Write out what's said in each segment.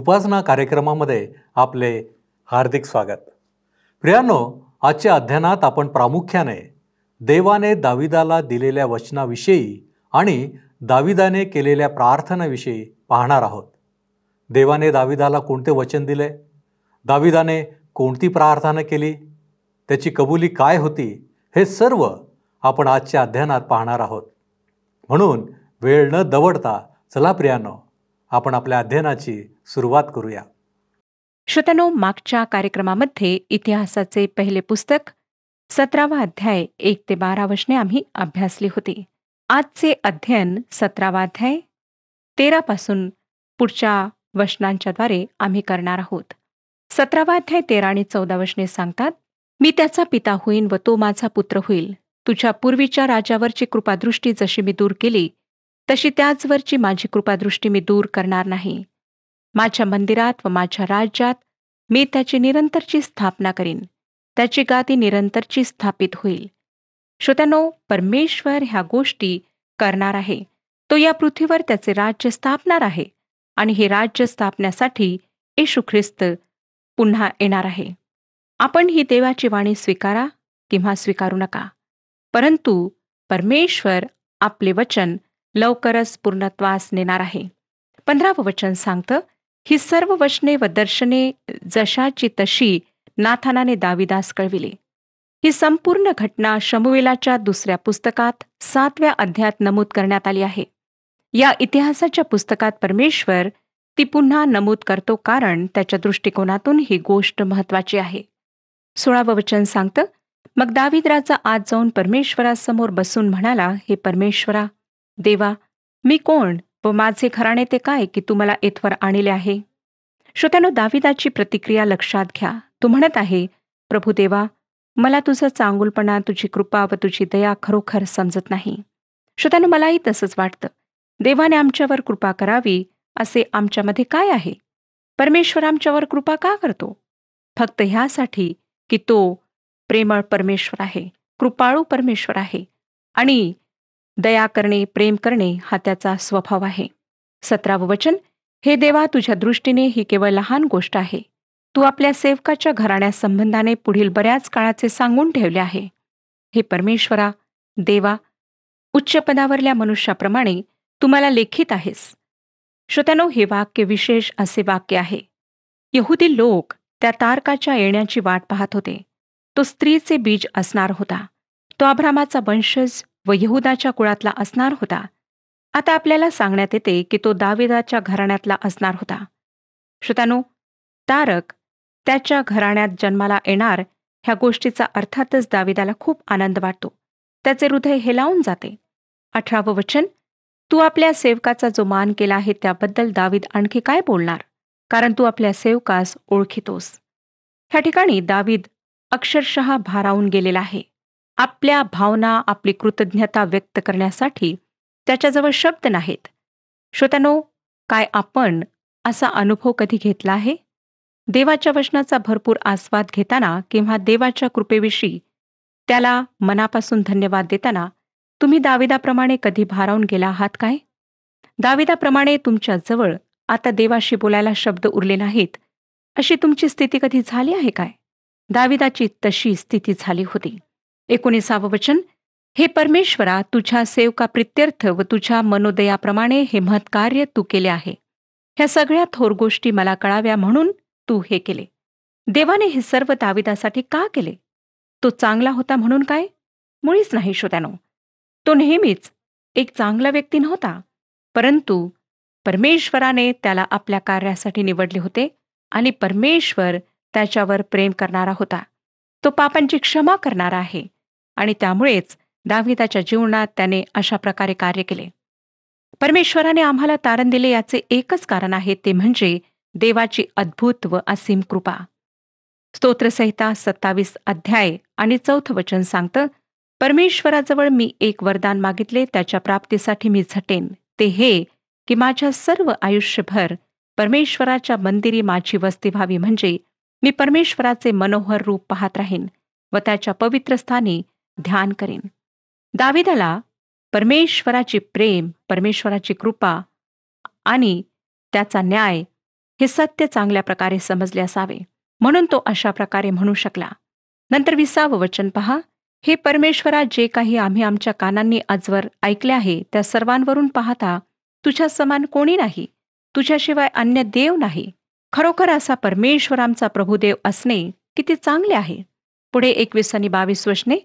कृपासना कार्यक्रमामध्ये आपले हार्दिक स्वागत. प्रियांनो, आजच्या अध्ययनात आपण प्रामुख्याने देवाने दाविदाला दिलेल्या वचनाविषयी आणि दाविदाने केलेल्या प्रार्थनेविषयी पाहणार आहोत. देवाने दाविदाला कोणते वचन दिले, दाविदाने कोणती प्रार्थना केली, त्याची कबुली काय होती, हे सर्व आपण आजच्या अध्ययनात पाहणार आहोत. म्हणून वेळ न दवडता चला प्रियांनो, आपण आपल्या अध्ययनाची सुरुवात करूया. श्रोत्यांनो, मागच्या कार्यक्रमामध्ये इतिहासाचे पहिले पुस्तक 17वा अध्याय 1 ते 12 वचने आम्ही अभ्यासली होती. आजचे अध्ययन 17वा अध्याय 13 पासून पुढच्या वचनांच्याद्वारे आम्ही करणार आहोत. 17वा अध्याय 13 आणि 14 वचने सांगतात, मी त्याचा पिता होईन व तो माझा पुत्र होईल. तुझ्या पूर्वीच्या राजावरची कृपादृष्टी जशी मी दूर केली तशी त्याचवरची माझी कृपादृष्टी मी दूर करणार नाही. माझ्या मंदिरात व माझ्या राज्यात मी त्याची निरंतरची स्थापना करीन. त्याची गादी निरंतरची स्थापित होईल. श्रोत्यांनो, परमेश्वर ह्या गोष्टी करणार आहे. तो या पृथ्वीवर त्याचे राज्य स्थापणार आहे आणि हे राज्य स्थापण्यासाठी येशू ख्रिस्त पुन्हा येणार आहे. आपण ही देवाची वाणी स्वीकारा किंवा स्वीकारू नका, परंतु परमेश्वर आपले वचन लवकरच पूर्णत्वास नेणार आहे. 15वं वचन सांगतं, ही सर्व वचने व दर्शने जशाची तशी नाथानाने दाविदास कळविली. ही संपूर्ण घटना शमूएलाच्या दुसऱ्या पुस्तकात 7व्या अध्यायात नमूद करण्यात आली आहे. या इतिहासाच्या पुस्तकात परमेश्वर ती पुन्हा नमूद करतो, कारण त्याच्या दृष्टिकोनातून ही गोष्ट महत्वाची आहे. 16वं वचन सांगतं, मग दावीद राजा आज जाऊन परमेश्वरासमोर बसून म्हणाला, हे परमेश्वरा देवा, मी कोण व माझे घराणे ते काय की तू मला येथवर आणले आहे. श्रोत्यांनो, दाविदाची प्रतिक्रिया लक्षात घ्या. तो म्हणत आहे, प्रभू देवा, मला तुझा चांगुलपणा, तुझी कृपा व तुझी दया खरोखर समजत नाही. श्रोत्यांनो, मलाही तसंच वाटतं. देवाने आमच्यावर कृपा करावी असे आमच्यामध्ये काय आहे? परमेश्वर आमच्यावर कृपा का करतो? फक्त ह्यासाठी की तो प्रेमळ परमेश्वर आहे, कृपाळू परमेश्वर आहे आणि दया करणे, प्रेम करणे हा त्याचा स्वभाव आहे. 17वं वचन, हे देवा, तुझ्या दृष्टीने ही केवळ लहान गोष्ट आहे. तू आपल्या सेवकाच्या घराण्यासंबंधाने पुढील बऱ्याच काळाचे सांगून ठेवले आहे. हे परमेश्वरा देवा, उच्च पदावरल्या मनुष्याप्रमाणे तू मला लेखित आहेस. श्रोत्यांनो, हे वाक्य विशेष असे वाक्य आहे. यहुदी लोक त्या तारकाच्या येण्याची वाट पाहत होते. तो स्त्रीचे बीज असणार होता. तो अब्रामाचा वंशज व यहुदाच्या कुळातला असणार होता. आता आपल्याला सांगण्यात येते की तो दाविदाच्या घराण्यातला असणार होता. श्रोत्यांनो, तारक त्याच्या घराण्यात जन्माला येणार ह्या गोष्टीचा अर्थातच दाविदाला खूप आनंद वाटतो. त्याचे हृदय हेलावून जाते. 18वं वचन, तू आपल्या सेवकाचा जो मान केला आहे त्याबद्दल दावीद आणखी काय बोलणार, कारण तू आपल्या सेवकास ओळखितोस. ह्या ठिकाणी दावीद अक्षरशः भारावून गेलेला आहे. आपल्या भावना, आपली कृतज्ञता व्यक्त करण्यासाठी त्याच्याजवळ शब्द नाहीत. श्रोत्यांनो, काय आपण असा अनुभव कधी घेतला आहे? देवाच्या वचनाचा भरपूर आस्वाद घेताना किंवा देवाच्या कृपेविषयी त्याला मनापासून धन्यवाद देताना तुम्ही दाविदाप्रमाणे कधी भारावून गेला आहात काय? दाविदाप्रमाणे तुमच्याजवळ आता देवाशी बोलायला शब्द उरले नाहीत, अशी तुमची स्थिती कधी झाली आहे काय? दाविदाची तशी स्थिती झाली होती. 19वं वचन, हे परमेश्वरा, तुझ्या सेवका प्रित्यर्थ व तुझ्या मनोदयाप्रमाणे हे महत्कार्य तू केले आहे. ह्या सगळ्या थोर गोष्टी मला कळाव्या म्हणून तू हे केले. देवाने हे सर्व दाविदासाठी का केले? तो चांगला होता म्हणून काय? मुळीच नाही श्रोत्यानो. तो नेहमीच एक चांगला व्यक्ती नव्हता, परंतु परमेश्वराने त्याला आपल्या कार्यासाठी निवडले होते आणि परमेश्वर त्याच्यावर प्रेम करणारा होता. तो पापांची क्षमा करणारा आहे आणि त्यामुळेच दाविदाच्या जीवनात त्याने अशा प्रकारे कार्य केले. परमेश्वराने आम्हाला तारण दिले याचे एकच कारण आहे, ते म्हणजे देवाची अद्भुत व असीम कृपा. स्तोत्रसंहिता 27 अध्याय आणि 4 वचन सांगतं, परमेश्वराजवळ मी एक वरदान मागितले, त्याच्या प्राप्तीसाठी मी झटेन. ते हे की माझ्या सर्व आयुष्यभर परमेश्वराच्या मंदिरी माझी वस्ती व्हावी, म्हणजे मी परमेश्वराचे मनोहर रूप पाहत राहीन व त्याच्या पवित्र स्थानी ध्यान करीन. दाविदाला परमेश्वराची प्रेम, परमेश्वराची कृपा आणि त्याचा न्याय हे सत्य चांगल्या प्रकारे समजले असावे, म्हणून तो अशा प्रकारे म्हणू शकला. नंतर 20वे वचन पहा. हे परमेश्वरा, जे काही आम्ही आमच्या कानांनी आजवर ऐकले आहे त्या सर्वांवरून पाहता तुझ्या समान कोणी नाही, तुझ्याशिवाय अन्य देव नाही. खरोखर असा परमेश्वर आमचा प्रभुदेव असणे किती चांगले आहे. पुढे 21 आणि 22 वचने.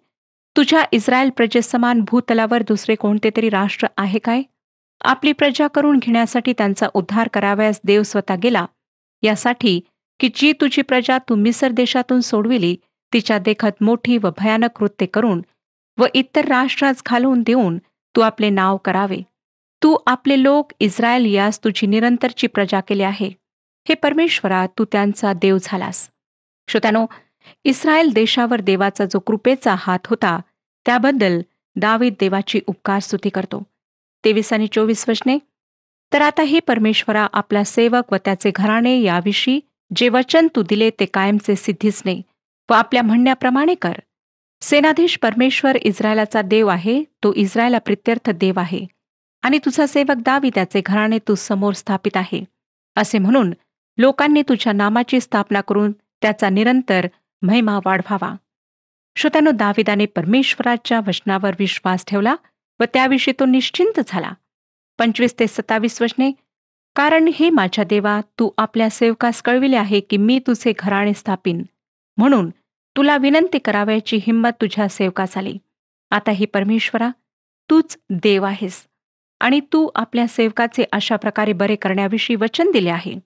तुझ्या इस्रायल प्रजेसमान भूतलावर दुसरे कोणते तरी राष्ट्र आहे काय? आपली प्रजा करून घेण्यासाठी त्यांचा उद्धार करावयास देव स्वतः गेला, यासाठी की जी तुझी प्रजा तू मिसर देशातून सोडविली तिच्या देखत मोठी व भयानक कृत्ये करून व इतर राष्ट्रास घालवून देऊन तू आपले नाव करावे. तू आपले लोक इस्रायल यास तुझी निरंतरची प्रजा केली आहे. हे परमेश्वरा, तू त्यांचा देव झालास. श्रोत्यानो, इस्रायल देशावर देवाचा जो कृपेचा हात होता त्याबद्दल दावीद देवाची उपकार स्तुती करतो. 23 आणि 24 वचने. तर आता हे परमेश्वरा, आपला सेवक व त्याचे घराणे याविषयी जे वचन तू दिले ते कायमचे सिद्धीसने व आपल्या म्हणण्याप्रमाणे कर. सेनाधीश परमेश्वर इस्रायलाचा देव आहे, तो इस्रायला प्रित्यर्थ देव आहे आणि तुझा सेवक दावी त्याचे घराणे तू समोर स्थापित आहे, असे म्हणून लोकांनी तुझ्या नामाची स्थापना करून त्याचा निरंतर महिमा वाढवावा. श्रोत्यानो, दाविदाने परमेश्वराच्या वचनावर विश्वास ठेवला व त्याविषयी तो निश्चिंत झाला. 25 ते 27 वचने. कारण हे माझ्या देवा, तू आपल्या सेवकास कळविले आहे की मी तुझे घराणे स्थापिन, म्हणून तुला विनंती करावयाची हिंमत तुझ्या सेवकास आली. आता ही परमेश्वरा, तूच देव आहेस आणि तू आपल्या सेवकाचे अशा प्रकारे बरे करण्याविषयी वचन दिले आहे.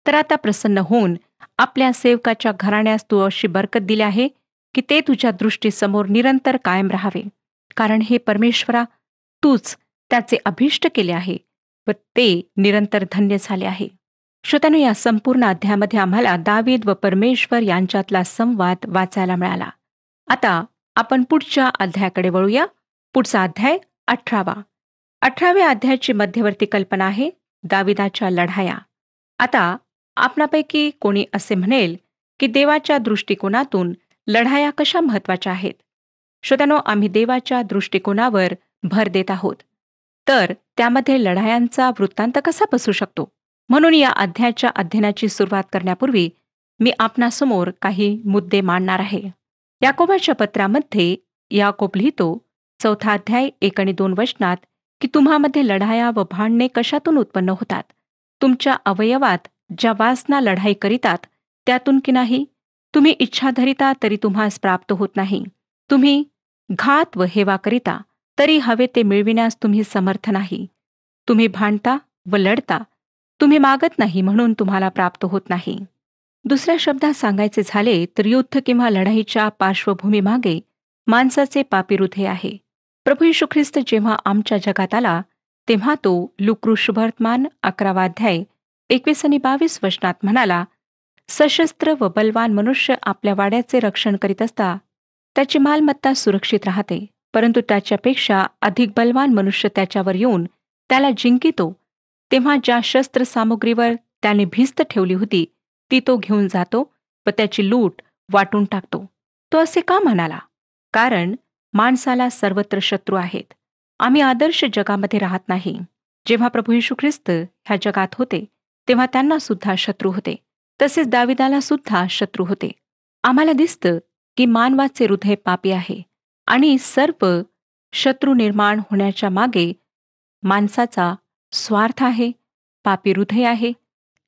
तर आता प्रसन्न होऊन आपल्या सेवकाच्या घराण्यास तू अशी बरकत दिली आहे की ते तुझ्या दृष्टीसमोर निरंतर कायम राहावे. कारण हे परमेश्वरा, तूच त्याचे अभिष्ट केले आहे व ते निरंतर धन्य झाले आहे. श्रोत्यानो, या संपूर्ण अध्यायामध्ये आम्हाला दावीद व परमेश्वर यांच्यातला संवाद वाचायला मिळाला. आता आपण पुढच्या अध्यायाकडे वळूया. पुढचा अध्याय 18वा. 18व्या अध्यायाची मध्यवर्ती कल्पना आहे दाविदाच्या लढाया. आता आपणापैकी कोणी असे म्हणेल की देवाच्या दृष्टिकोनातून लढाया कशा महत्वाच्या आहेत. श्रोत्यानो, आम्ही देवाच्या दृष्टिकोनावर भर देत आहोत, तर त्यामध्ये लढायांचा वृत्तांत कसा बसू शकतो. म्हणून या अध्यायाच्या अध्ययनाची सुरुवात करण्यापूर्वी मी आपणासमोर काही मुद्दे मांडणार आहे. याकोबाच्या पत्रामध्ये याकोब लिहितो 4था अध्याय 1 आणि 2 वचनात की तुम्हामध्ये लढाया व भांडणे कशातून उत्पन्न होतात. तुमच्या अवयवात ज्या वासना लढाई करीतात त्यातून की नाही. तुम्ही इच्छा धरिता तरी तुम्हास प्राप्त होत नाही. तुम्ही घात व हेवा करिता तरी हवे ते मिळविण्यास तुम्ही समर्थ नाही. तुम्ही भांडता व लढता, तुम्ही मागत नाही म्हणून तुम्हाला प्राप्त होत नाही. दुसऱ्या शब्दात सांगायचे झाले तर युद्ध किंवा लढाईच्या पार्श्वभूमीमागे माणसाचे पापी हृदय आहे. प्रभू येशू ख्रिस्त जेव्हा आमच्या जगात आला तेव्हा तो लूका शुभवर्तमान 11वा अध्याय 21 आणि 22 वचनात म्हणाला, सशस्त्र व बलवान मनुष्य आपल्या वाड्याचे रक्षण करीत असता त्याची मालमत्ता सुरक्षित राहते, परंतु त्याच्यापेक्षा अधिक बलवान मनुष्य त्याच्यावर येऊन त्याला जिंकितो तेव्हा ज्या शस्त्र सामुग्रीवर त्याने भिस्त ठेवली होती ती तो घेऊन जातो व त्याची लूट वाटून टाकतो. तो असे का म्हणाला? कारण माणसाला सर्वत्र शत्रू आहेत. आम्ही आदर्श जगामध्ये राहत नाही. जेव्हा प्रभू येशू ख्रिस्त ह्या जगात होते तेव्हा त्यांना सुद्धा शत्रू होते, तसेच दाविदाला सुद्धा शत्रू होते. आम्हाला दिसतं की मानवाचे हृदय पापी आहे आणि सर्व शत्रू निर्माण होण्याच्या मागे माणसाचा स्वार्थ आहे, पापी हृदय आहे,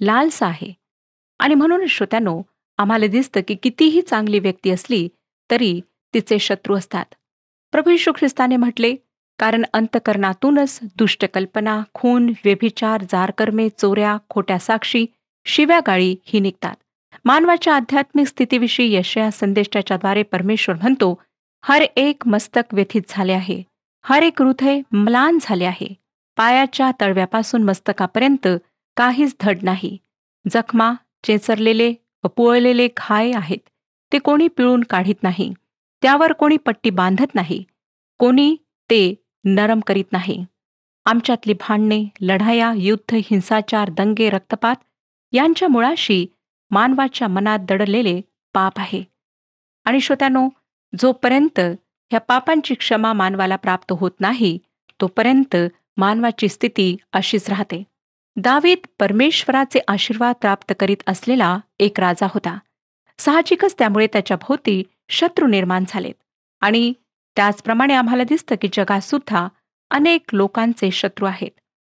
लालसा आहे. आणि म्हणून श्रोत्यानो, आम्हाला दिसतं की कितीही चांगली व्यक्ती असली तरी तिचे शत्रू असतात. प्रभू येशू ख्रिस्ताने म्हटले, कारण अंतकरणातूनच दुष्ट कल्पना, खून, व्यभिचार, जारकर्मे, चोऱ्या, खोट्या साक्षी, शिव्यागाळी ही निघतात. मानवाच्या आध्यात्मिक स्थितीविषयी यशाया संदेशाच्याद्वारे परमेश्वर म्हणतो, हर एक मस्तक व्यथित झाले आहे, हर एक हृदय म्लान झाले आहे. पायाच्या तळव्यापासून मस्तकापर्यंत काहीच धड नाही. जखमा, चेचरलेले व पुळलेले घाय आहेत, ते कोणी पिळून काढीत नाही. त्यावर कोणी पट्टी बांधत नाही, कोणी ते नरम करीत नाही. आमच्यातली भांडणे, लढाया, युद्ध, हिंसाचार, दंगे, रक्तपात यांच्या मुळाशी मानवाच्या मनात दडलेले पाप आहे. आणि श्रोत्यानो, जोपर्यंत ह्या पापांची क्षमा मानवाला प्राप्त होत नाही तोपर्यंत मानवाची स्थिती अशीच राहते. दावीद परमेश्वराचे आशीर्वाद प्राप्त करीत असलेला एक राजा होता. साहजिकच त्यामुळे त्याच्या भोवती शत्रू निर्माण झालेत. आणि त्याचप्रमाणे आम्हाला दिसतं की जगात सुद्धा अनेक लोकांचे शत्रू आहेत.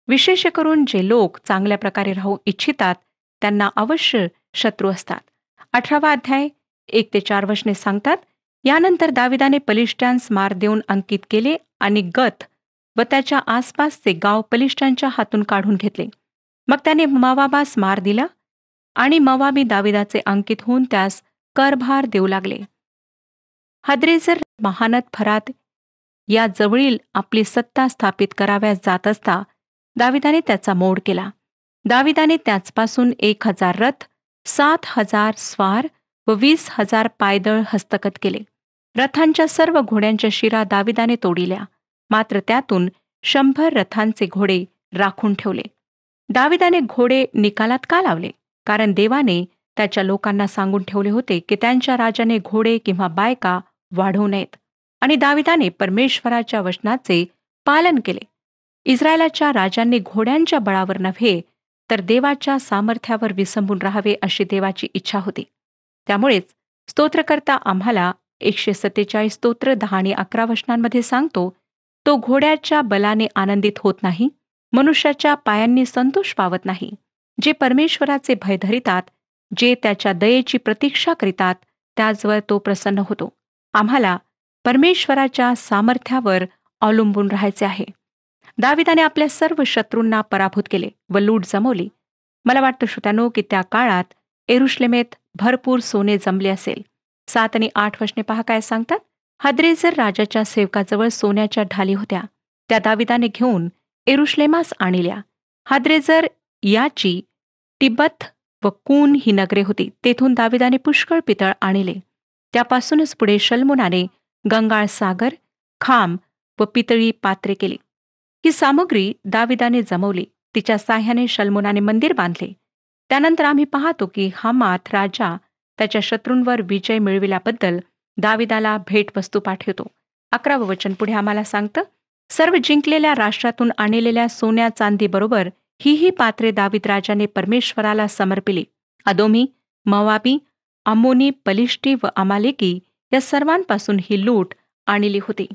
विशेष करून जे लोक चांगल्या प्रकारे राहू इच्छितात त्यांना अवश्य शत्रू असतात. 18वा अध्याय 1 ते 4 वचने सांगतात, यानंतर दाविदाने पलिष्ट्यांस मार देऊन अंकित केले आणि गत व त्याच्या आसपासचे गाव पलिष्ट्यांच्या हातून काढून घेतले. मग त्याने मोवाबास मार दिला आणि मोवाबी दाविदाचे अंकित होऊन त्यास करभार देऊ लागले. हद्रेजर महानद फरात या जवळील आपली सत्ता स्थापित कराव्यास जात असता दाविदाने त्याचा मोड केला. दाविदाने त्याचपासून 1000 रथ, 7000 स्वार व 20,000 पायदळ हस्तगत केले. रथांच्या सर्व घोड्यांच्या शिरा दाविदाने तोडिल्या, मात्र त्यातून 100 रथांचे घोडे राखून ठेवले. दाविदाने घोडे निकालात का लावले? कारण देवाने त्याच्या लोकांना सांगून ठेवले होते की त्यांच्या राजाने घोडे किंवा बायका वाढवू नयेत. आणि दाविदाने परमेश्वराच्या वचनाचे पालन केले. इस्रायलाच्या राजांनी घोड्यांच्या बळावर नव्हे तर देवाच्या सामर्थ्यावर विसंबून राहावे अशी देवाची इच्छा होती. त्यामुळेच स्तोत्रकर्ता आम्हाला 147 स्तोत्र 10 आणि 11 वचनांमध्ये सांगतो, तो घोड्याच्या बलाने आनंदित होत नाही, मनुष्याच्या पायांनी संतोष पावत नाही. जे परमेश्वराचे भय धरितात, जे त्याच्या दयेची प्रतीक्षा करीतात, त्याचवर तो प्रसन्न होतो. आम्हाला परमेश्वराच्या सामर्थ्यावर अवलंबून राहायचे आहे. दाविदाने आपल्या सर्व शत्रूंना पराभूत केले व लूट जमवली. मला वाटतं श्रोत्यानो की त्या काळात येरुशलेमेत भरपूर सोने जमले असेल. 7 आणि 8 वचने पहा काय सांगतात. हद्रेजर राजाच्या सेवकाजवळ सोन्याच्या ढाली होत्या, त्या दाविदाने घेऊन येरुशलेमास आणल्या. हद्रेजर याची तिब्बत व कून ही नगरे होती. तेथून दाविदाने पुष्कळ पितळ आणले. त्यापासूनच पुढे शल्मोनाने गंगाळ सागर, खांब व पितळी पात्रे केली. ही सामग्री दाविदाने जमवली. तिच्या साह्याने शल्मोनाने मंदिर बांधले. त्यानंतर आम्ही पाहतो की हमात राजा त्याच्या शत्रूंवर विजय मिळविल्याबद्दल दाविदाला भेटवस्तू पाठवतो. 11वं वचन पुढे आम्हाला सांगतं, सर्व जिंकलेल्या राष्ट्रातून आणलेल्या सोन्या चांदीबरोबर ही पात्रे दाविद राजाने परमेश्वराला समर्पिली. अदोमी, मोवाबी, अम्मोनी, पलिष्टी व अमालेकी या सर्वांपासून ही लूट आणली होती.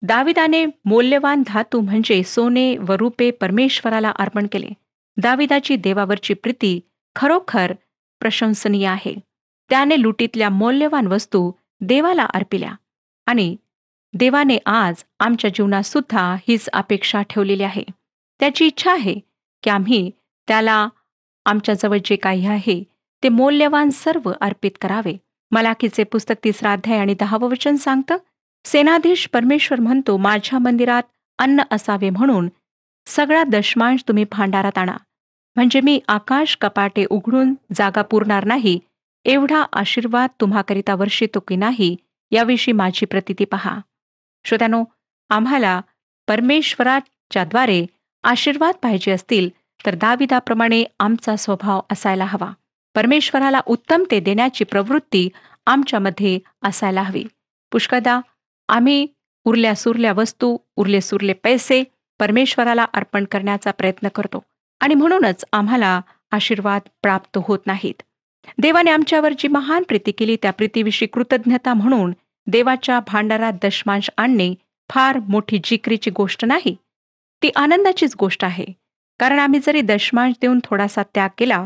दाविदाने मौल्यवान धातू म्हणजे सोने व रूपे परमेश्वराला अर्पण केले. दाविदाची देवावरची प्रीती खरोखर प्रशंसनीय आहे. त्याने लुटीतल्या मौल्यवान वस्तू देवाला अर्पिल्या आणि देवाने आज आमच्या जीवनात सुद्धा हीच अपेक्षा ठेवलेली आहे. त्याची इच्छा आहे की आम्ही त्याला आमच्याजवळ जे काही आहे ते मौल्यवान सर्व अर्पित करावे. मलाकीचे पुस्तक 3 अध्याय आणि 10 वचन सांगतं, सेनाधीश परमेश्वर म्हणतो, माझ्या मंदिरात अन्न असावे म्हणून सगळा दशमांश तुम्ही भांडारात आणा, म्हणजे मी आकाश कपाटे उघडून जागा पुरणार नाही, एवढा आशीर्वाद तुम्हाकरिता वर्षितो की नाही, याविषयी माझी प्रतीती पहा. श्रोत्यानो, आम्हाला परमेश्वराच्याद्वारे आशीर्वाद पाहिजे असतील तर दाविदाप्रमाणे आमचा स्वभाव असायला हवा. परमेश्वराला उत्तमते देण्याची प्रवृत्ती आमच्यामध्ये असायला हवी. पुष्कळदा आम्ही उरल्या सुरल्या वस्तू, उरले सुरले पैसे परमेश्वराला अर्पण करण्याचा प्रयत्न करतो आणि म्हणूनच आम्हाला आशीर्वाद प्राप्त होत नाहीत. देवाने आमच्यावर जी महान प्रीती केली त्या प्रीतीविषयी कृतज्ञता म्हणून देवाच्या भांडारात दशमांश आणणे फार मोठी जिकरीची गोष्ट नाही. ती आनंदाचीच गोष्ट आहे. कारण आम्ही जरी दशमांश देऊन थोडासा त्याग केला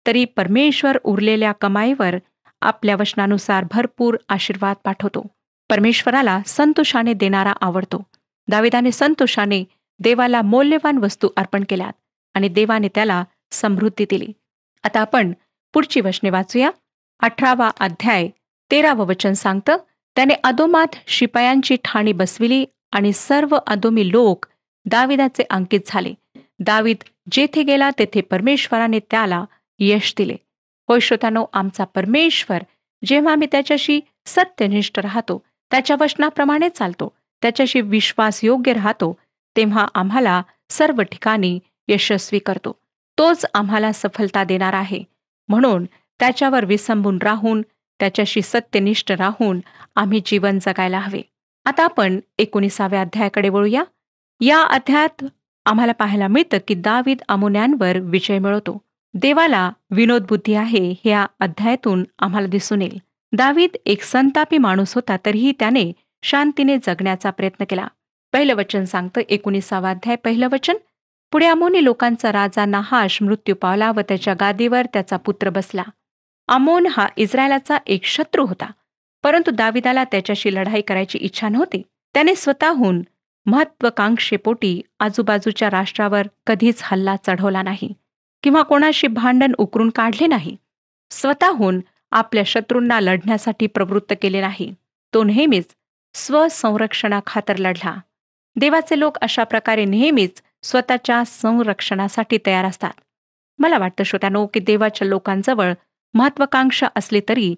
तरी परमेश्वर उरलेल्या कमाईवर आपल्या वचनानुसार भरपूर आशीर्वाद पाठवतो. परमेश्वराला संतोषाने देणारा आवडतो. दाविदाने संतोषाने देवाला मौल्यवान वस्तू अर्पण केल्यात आणि देवाने त्याला समृद्धी दिली. आता आपण पुढची वचने वाचूया. 18वा अध्याय 13वं वचन सांगतं, त्याने अदोमात शिपायांची ठाणी बसविली आणि सर्व अदोमी लोक दाविदाचे अंकित झाले. दावीद जेथे गेला तेथे परमेश्वराने त्याला यश दिले. होय श्रोतांनो, आमचा परमेश्वर जेव्हा आम्ही त्याच्याशी सत्यनिष्ठ राहतो, त्याच्या वचनाप्रमाणे चालतो, त्याच्याशी विश्वासयोग्य राहतो, तेव्हा आम्हाला सर्व ठिकाणी यशस्वी करतो. तोच आम्हाला सफलता देणार आहे. म्हणून त्याच्यावर विसंबून राहून, त्याच्याशी सत्यनिष्ठ राहून आम्ही जीवन जगायला हवे. आता आपण 19व्या अध्यायाकडे वळूया. या अध्यायात आम्हाला पाहायला मिळतं की दावीद अमोन्यांवर विजय मिळवतो. देवाला विनोदबुद्धी आहे हे या अध्यायातून आम्हाला दिसून येईल. दावीद एक संतापी माणूस होता, तरीही त्याने शांतीने जगण्याचा प्रयत्न केला. पहिलं वचन सांगतं, 19वा अध्याय 1 वचन, पुढे अमोनी लोकांचा राजा नाहाश मृत्यू पावला व त्याच्या गादीवर त्याचा पुत्र बसला. अमोन हा इस्रायलाचा एक शत्रू होता, परंतु दाविदाला त्याच्याशी लढाई करायची इच्छा नव्हती. त्याने स्वतःहून महत्वाकांक्षेपोटी आजूबाजूच्या राष्ट्रावर कधीच हल्ला चढवला नाही किंवा कोणाशी भांडण उकरून काढले नाही. स्वतःहून आपल्या शत्रूंना लढण्यासाठी प्रवृत्त केले नाही. तो नेहमीच स्वसंरक्षणाखातर लढला. देवाचे लोक अशा प्रकारे नेहमीच स्वतःच्या संरक्षणासाठी तयार असतात. मला वाटतं श्रोत्यानो की देवाच्या लोकांजवळ महत्वाकांक्षा असली तरी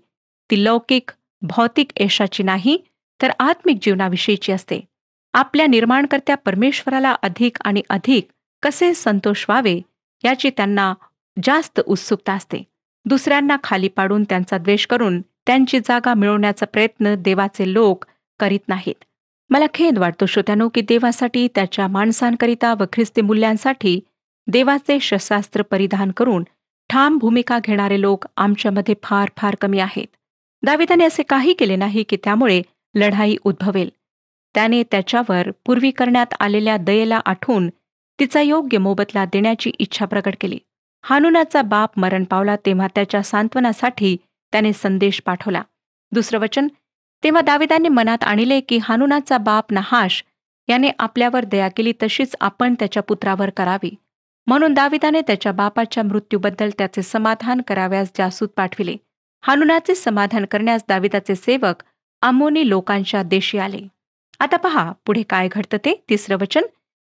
ती लौकिक भौतिक यशाची नाही, तर आत्मिक जीवनाविषयीची असते. आपल्या निर्माणकर्त्या परमेश्वराला अधिक आणि अधिक कसे संतोष व्हावे याची त्यांना जास्त उत्सुकता असते. दुसऱ्यांना खाली पाडून त्यांचा द्वेष करून त्यांची जागा मिळवण्याचा प्रयत्न देवाचे लोक करीत नाहीत. मला खेद वाटतो श्रोत्यानो की देवासाठी, त्याच्या माणसांकरिता व ख्रिस्ती मूल्यांसाठी देवाचे शस्त्रास्त्र परिधान करून ठाम भूमिका घेणारे लोक आमच्यामध्ये फार फार कमी आहेत. दाविदाने असे काही केले नाही की त्यामुळे लढाई उद्भवेल. त्याने त्याच्यावर पूर्वी करण्यात आलेल्या दयेला आठवून तिचा योग्य मोबदला देण्याची इच्छा प्रकट केली. हानुनाचा बाप मरण पावला तेव्हा त्याच्या सांत्वनासाठी त्याने संदेश पाठवला. 2 वचन, तेव्हा दाविदाने मनात आणले की हानुनाचा बाप नाहाश याने आपल्यावर दया केली तशीच आपण त्याच्या पुत्रावर करावी. म्हणून दाविदाने त्याच्या बापाच्या मृत्यूबद्दल त्याचे समाधान कराव्यास जासूद पाठविले. हानुनाचे समाधान करण्यास दाविदाचे सेवक अम्मोनी लोकांच्या देशी आले. आता पहा पुढे काय घडतं ते. 3 वचन,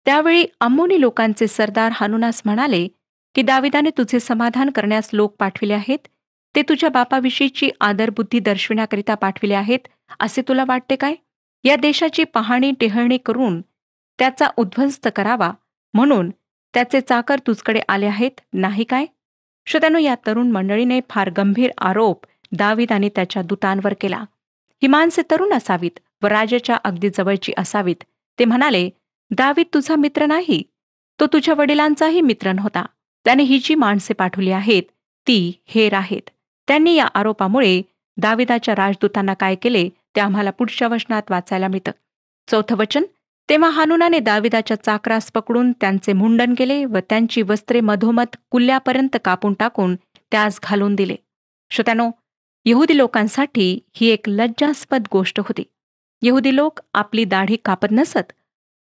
त्यावेळी अम्मोनी लोकांचे सरदार हानुनास म्हणाले की दाविदाने तुझे समाधान करण्यास लोक पाठविले आहेत, ते तुझ्या बापाविषयीची आदरबुद्धी दर्शविण्याकरिता पाठविले आहेत असे तुला वाटते काय? या देशाची पाहणी टेहळणी करून त्याचा उद्ध्वस्त करावा म्हणून त्याचे चाकर तुझकडे आले आहेत, नाही काय? श्रोत्यानो, या तरुण मंडळीने फार गंभीर आरोप दावीद आणि त्याच्या दूतांवर केला. ही माणसे तरुण असावीत व राजाच्या अगदी जवळची असावीत. ते म्हणाले, दावीद तुझा मित्र नाही, तो तुझ्या वडिलांचाही मित्र नव्हता. त्याने ही जी माणसे पाठवली आहेत ती हेर आहेत. त्यांनी या आरोपामुळे दाविदाच्या राजदूतांना काय केले ते आम्हाला पुढच्या वचनात वाचायला मिळतं. 4 वचन, तेव्हा हानुनाने दाविदाच्या चाकरास पकडून त्यांचे मुंडन केले व त्यांची वस्त्रे मधोमध कुल्ल्यापर्यंत कापून टाकून त्यास घालून दिले. श्रोत्यानो, यहुदी लोकांसाठी ही एक लज्जास्पद गोष्ट होती. यहुदी लोक आपली दाढी कापत नसत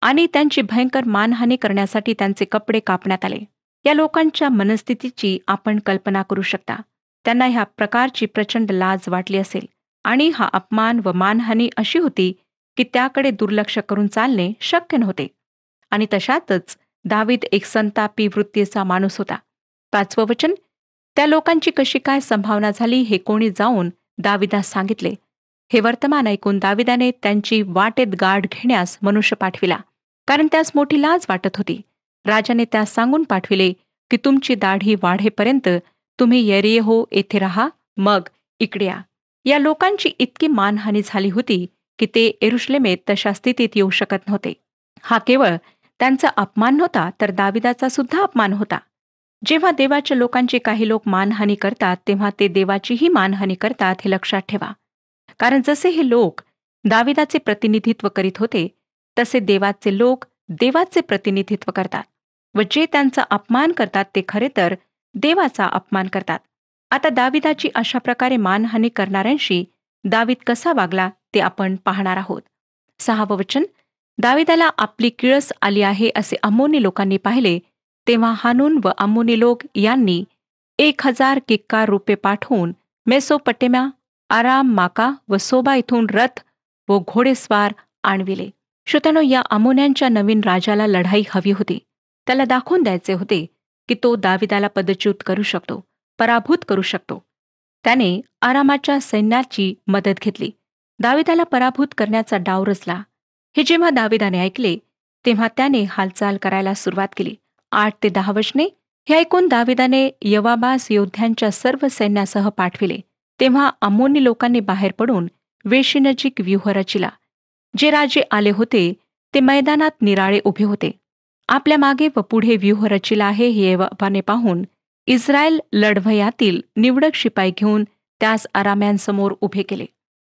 आणि त्यांची भयंकर मानहानी करण्यासाठी त्यांचे कपडे कापण्यात आले. या लोकांच्या मनस्थितीची आपण कल्पना करू शकता. त्यांना ह्या प्रकारची प्रचंड लाज वाटली असेल आणि हा अपमान व मानहानी अशी होती की त्याकडे दुर्लक्ष करून चालणे शक्य नव्हते. आणि तशातच दावीद एक संतापी वृत्तीचा माणूस होता. 5वं वचन, त्या लोकांची कशी काय संभावना झाली हे कोणी जाऊन दाविदास सांगितले. हे वर्तमान ऐकून दाविदाने त्यांची वाटेत गाठ घेण्यास मनुष्य पाठविला, कारण त्यास मोठी लाज वाटत होती. राजाने त्यास सांगून पाठविले की तुमची दाढी वाढेपर्यंत तुम्ही यरीहो येथे राहा, मग इकडे या. या लोकांची इतकी मानहानी झाली होती की ते यरुश्लेमेत तशा स्थितीत येऊ शकत नव्हते. हा केवळ त्यांचा अपमान नव्हता, तर दाविदाचा सुद्धा अपमान होता. जेव्हा देवाच्या लोकांची काही लोक मानहानी करतात, तेव्हा ते देवाचीही मानहानी करतात हे लक्षात ठेवा. कारण जसे हे लोक दाविदाचे प्रतिनिधित्व करीत होते, तसे देवाचे लोक देवाचे प्रतिनिधित्व करतात, व जे त्यांचा अपमान करतात ते खरे तर देवाचा अपमान करतात. आता दाविदाची अशा प्रकारे मानहानी करणाऱ्यांशी दावीद कसा वागला ते आपण पाहणार आहोत. 6वं वचन, दाविदाला आपली किळस आली आहे असे अम्मोनी लोकांनी पाहिले, तेव्हा हानून व अम्मोनी लोक यांनी 1000 किक्कार रुपये पाठवून मेसोपटेम्या, आराम, माका व सोबा इथून रथ व घोडेस्वार आणविले. श्रोत्यानो, या अम्मोन्यांच्या नवीन राजाला लढाई हवी होती. त्याला दाखवून द्यायचे होते की तो दाविदाला पदच्युत करू शकतो, पराभूत करू शकतो. त्याने आरामाच्या सैन्याची मदत घेतली. दाविदाला पराभूत करण्याचा डाव रचला. हे जेव्हा दाविदाने ऐकले, तेव्हा त्याने हालचाल करायला सुरुवात केली. 8 ते 10 वचने, हे ऐकून दाविदाने योवाबास योद्ध्यांच्या सर्व सैन्यासह पाठविले. तेव्हा अम्मोनी लोकांनी बाहेर पडून वेशीनजीक व्यूह रचिला. जे राजे आले होते ते मैदानात निराळे उभे होते. आपल्या मागे व पुढे व्यूह रचिला आहे हे योवाबाने पाहून इस्रायल लढवयातील निवडक शिपाई घेऊन त्यास आराम्यांसमोर उभे केले.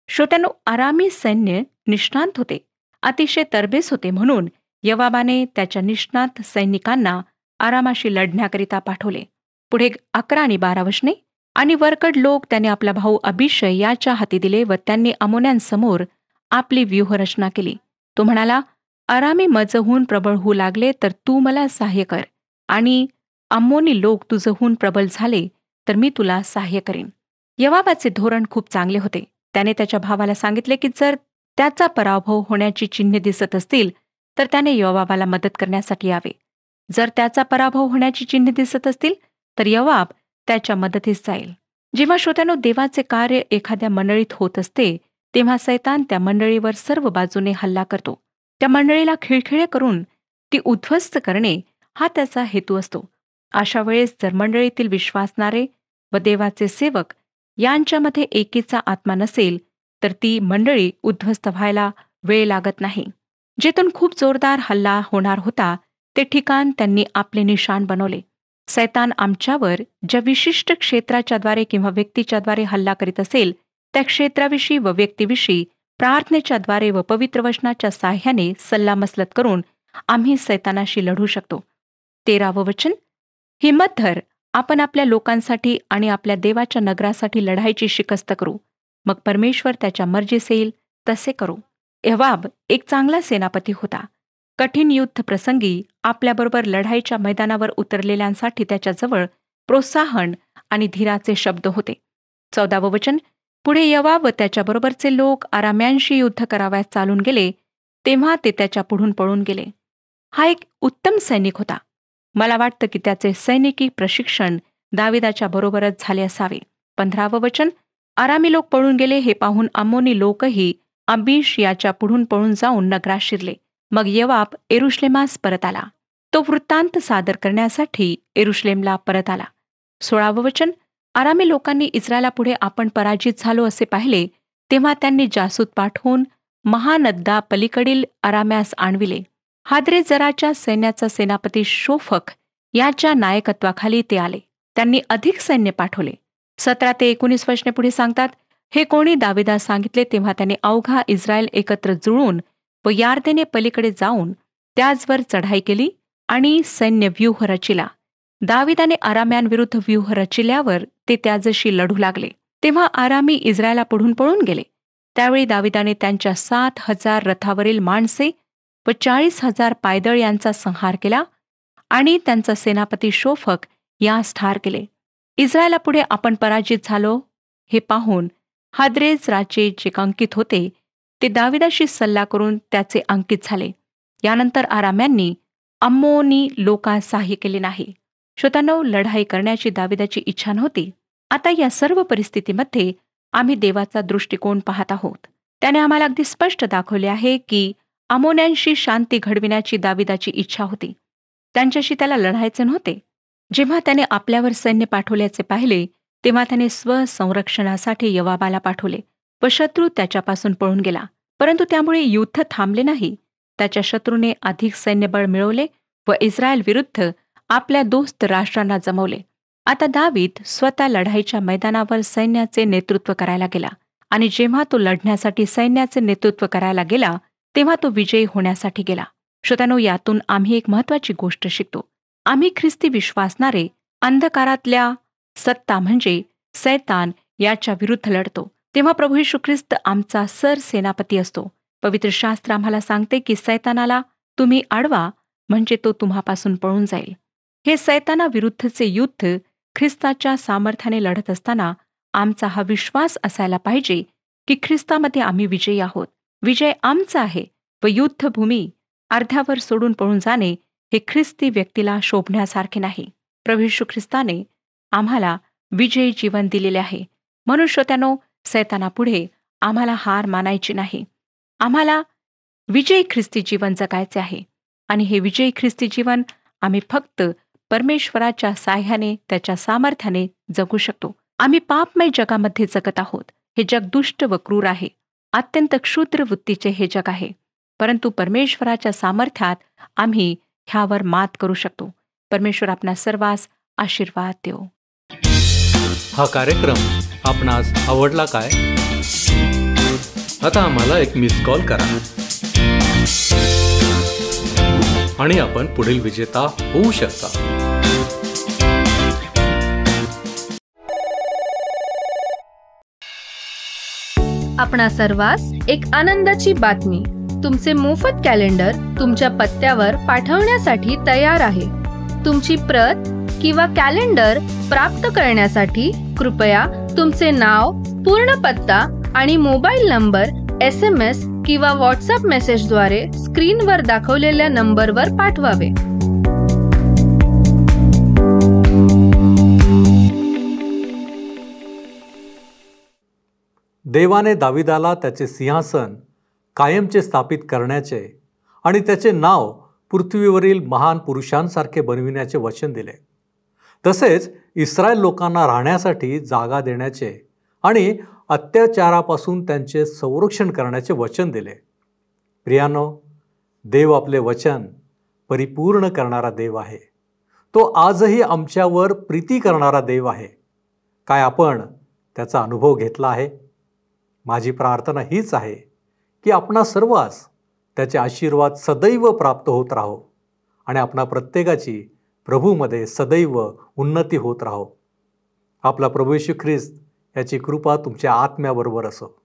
श्रोत्यांनो, आरामी सैन्य निष्णांत होते, अतिशय तरबेज होते. म्हणून योवाबाने त्याच्या निष्णात सैनिकांना आरामाशी लढण्याकरिता पाठवले. पुढे 11 आणि 12 वचने, आणि वरकड लोक त्याने आपला भाऊ अभिषय याच्या हाती दिले व त्यांनी अम्मोन्यांसमोर आपली व्यूहरचना केली. तो म्हणाला, आरामी मजहून प्रबळ होऊ लागले तर तू मला सहाय्य कर, आणि अम्मोनी लोक तुझहून प्रबल झाले तर मी तुला सहाय्य करेन. योवाबाचे धोरण खूप चांगले होते. त्याने त्याच्या भावाला सांगितले की जर त्याचा पराभव होण्याची चिन्हे दिसत असतील तर त्याने योवाबाला मदत करण्यासाठी यावे. जर त्याचा पराभव होण्याची चिन्हे दिसत असतील तर योवाब त्याच्या मदतीस जाईल. जेव्हा श्रोत्यानो देवाचे कार्य एखाद्या मंडळीत होत असते, तेव्हा सैतान त्या मंडळीवर सर्व बाजूने हल्ला करतो. त्या मंडळीला खिळखिळे करून ती उद्ध्वस्त करणे हा त्याचा हेतू असतो. अशा वेळेस जर मंडळीतील विश्वासणारे व देवाचे सेवक यांच्यामध्ये एकीचा आत्मा नसेल तर ती मंडळी उद्ध्वस्त व्हायला वेळ लागत नाही. जेथून खूप जोरदार हल्ला होणार होता ते ठिकाण त्यांनी आपले निशाण बनवले. सैतान आमच्यावर ज्या विशिष्ट क्षेत्राच्याद्वारे किंवा व्यक्तीच्याद्वारे हल्ला करीत असेल, त्या क्षेत्राविषयी व व्यक्तीविषयी प्रार्थनेच्याद्वारे व पवित्र वचनाच्या साह्याने सल्लामसलत करून आम्ही सैतानाशी लढू शकतो. 13वं वचन, हिम्मत धर, आपण आपल्या लोकांसाठी आणि आपल्या देवाच्या नगरासाठी लढाईची शिकस्त करू, मग परमेश्वर त्याच्या मर्जीस येईल तसे करू. योवाब एक चांगला सेनापती होता. कठीण युद्ध प्रसंगी आपल्याबरोबर लढाईच्या मैदानावर उतरलेल्यांसाठी त्याच्याजवळ प्रोत्साहन आणि धीराचे शब्द होते. 14वं वचन, पुढे योवाब व त्याच्याबरोबरचे लोक आराम्यांशी युद्ध करावयास चालून गेले, तेव्हा ते त्याच्या पुढून पळून गेले. हा एक उत्तम सैनिक होता. मला वाटतं की त्याचे सैनिकी प्रशिक्षण दाविदाच्या बरोबरच झाले असावे. 15वं वचन, आरामी लोक पळून गेले हे पाहून अम्मोनी लोकही अबीश याच्या पुढून पळून जाऊन नगरात शिरले. मग योवाब यरुश्लेमास परत आला. तो वृत्तांत सादर करण्यासाठी यरुश्लेमला परत आला. 16वं वचन, आरामी लोकांनी इस्रायलापुढे आपण पराजित झालो असे पाहिले, तेव्हा त्यांनी जासूत पाठवून महानद्दा पलीकडील आराम्यास आणविले. हादरेजराच्या सैन्याचा सेनापती शोफक याच्या नायकत्वाखाली ते आले. त्यांनी अधिक सैन्य पाठवले. 17 ते 19 वचने पुढे सांगतात, हे कोणी दाविदास सांगितले तेव्हा त्याने अवघा इस्रायल एकत्र जुळून व यार्देने पलीकडे जाऊन त्याचवर चढाई केली आणि सैन्य व्यूह रचिला. दाविदाने आराम्यांविरुद्ध व्यूह रचिल्यावर ते त्याजशी लढू लागले. तेव्हा आरामी इस्रायलापुढून पळून गेले. त्यावेळी दाविदाने त्यांच्या 7,000 रथावरील माणसे व 40,000 पायदळ यांचा संहार केला आणि त्यांचा सेनापती शोफक यास ठार केले. इस्रायलापुढे आपण पराजित झालो हे पाहून हादरेज राजे जे कंकित होते ते दाविदाशी सल्ला करून त्याचे अंकित झाले. यानंतर आराम्यांनी अम्मोनी लोकांस सहाय्य केले नाही. श्रोत्यांनो, लढाई करण्याची दाविदाची इच्छा नव्हती. आता या सर्व परिस्थितीमध्ये आम्ही देवाचा दृष्टिकोन पाहत आहोत. त्याने आम्हाला अगदी स्पष्ट दाखवले आहे की अमोन्यांशी शांती घडविण्याची दाविदाची इच्छा होती. त्यांच्याशी त्याला लढायचे नव्हते. जेव्हा त्याने आपल्यावर सैन्य पाठवल्याचे पाहिले, तेव्हा त्याने स्वसंरक्षणासाठी योवाबाला पाठवले व शत्रू त्याच्यापासून पळून गेला. परंतु त्यामुळे युद्ध थांबले नाही. त्याच्या शत्रूने अधिक सैन्यबळ मिळवले व इस्रायल विरुद्ध आपल्या दोस्त राष्ट्रांना जमवले. आता दावीद स्वतः लढाईच्या मैदानावर सैन्याचे नेतृत्व करायला गेला आणि जेव्हा तो लढण्यासाठी सैन्याचे नेतृत्व करायला गेला, तेव्हा तो विजयी होण्यासाठी गेला. श्रोत्यांनो, यातून आम्ही एक महत्त्वाची गोष्ट शिकतो. आम्ही ख्रिस्ती विश्वासणारे अंधकारातल्या सत्ता म्हणजे सैतान याच्या विरुद्ध लढतो. तेव्हा प्रभू येशू ख्रिस्त आमचा सरसेनापती असतो. पवित्र शास्त्र आम्हाला सांगते की सैतानाला तुम्ही अडवा म्हणजे तो तुम्हापासून पळून जाईल. हे सैतानाविरुद्धचे युद्ध ख्रिस्ताच्या सामर्थ्याने लढत असताना आमचा हा विश्वास असायला पाहिजे की ख्रिस्तामध्ये आम्ही विजयी आहोत. विजय आमचा आहे व युद्धभूमी अर्ध्यावर सोडून पळून जाणे हे ख्रिस्ती व्यक्तीला शोभण्यासारखे नाही. प्रभू येशू ख्रिस्ताने आम्हाला विजयी जीवन दिलेले आहे. म्हणून श्रोत्यांनो, सैतानापुढे आम्हाला हार मानायची नाही. आम्हाला विजयी ख्रिस्ती जीवन जगायचे आहे आणि हे विजयी ख्रिस्ती जीवन आम्ही फक्त परमेश्वराच्या साह्याने, त्याच्या सामर्थ्याने जगू शकतो. आम्ही पापमय जगामध्ये जगत आहोत. हे जग दुष्ट व क्रूर आहे. अत्यंत क्षुद्र वृत्तीचे हे जग आहे. परंतु परमेश्वराच्या सामर्थ्यात आम्ही ह्यावर मात करू शकतो. परमेश्वर आपणा सर्वांस आशीर्वाद देवो. हा कार्यक्रम आपणास आवडला काय? आता आम्हाला एक मिस कॉल करा आणि आपण पुढील विजेता होऊ शकता. आपणा सर्वांस एक आनंदाची बातमी. तुमचे मोफत कॅलेंडर तुमच्या पत्त्यावर पाठवण्यासाठी तयार आहे. तुमची प्रत किंवा कॅलेंडर प्राप्त करण्यासाठी कृपया तुमचे नाव, पूर्ण पत्ता आणि मोबाईल नंबर SMS किंवा व्हॉट्सअप मेसेजद्वारे स्क्रीनवर दाखवलेल्या नंबरवर पाठवावे. देवाने दाविदाला त्याचे सिंहासन कायमचे स्थापित करण्याचे आणि त्याचे नाव पृथ्वीवरील महान पुरुषांसारखे बनविण्याचे वचन दिले. तसेच इस्रायल लोकांना राहण्यासाठी जागा देण्याचे आणि अत्याचारापासून त्यांचे संरक्षण करण्याचे वचन दिले. प्रियानो, देव आपले वचन परिपूर्ण करणारा देव आहे. तो आजही आमच्यावर प्रीती करणारा देव आहे. काय आपण त्याचा अनुभव घेतला आहे? माझी प्रार्थना हीच आहे की आपणा सर्वांस त्याचे आशीर्वाद सदैव प्राप्त होत राहो आणि आपणा प्रत्येकाची प्रभूमध्ये सदैव उन्नती होत राहो. आपला प्रभू येशू ख्रिस्त याची कृपा तुमच्या आत्म्याबरोबर असो.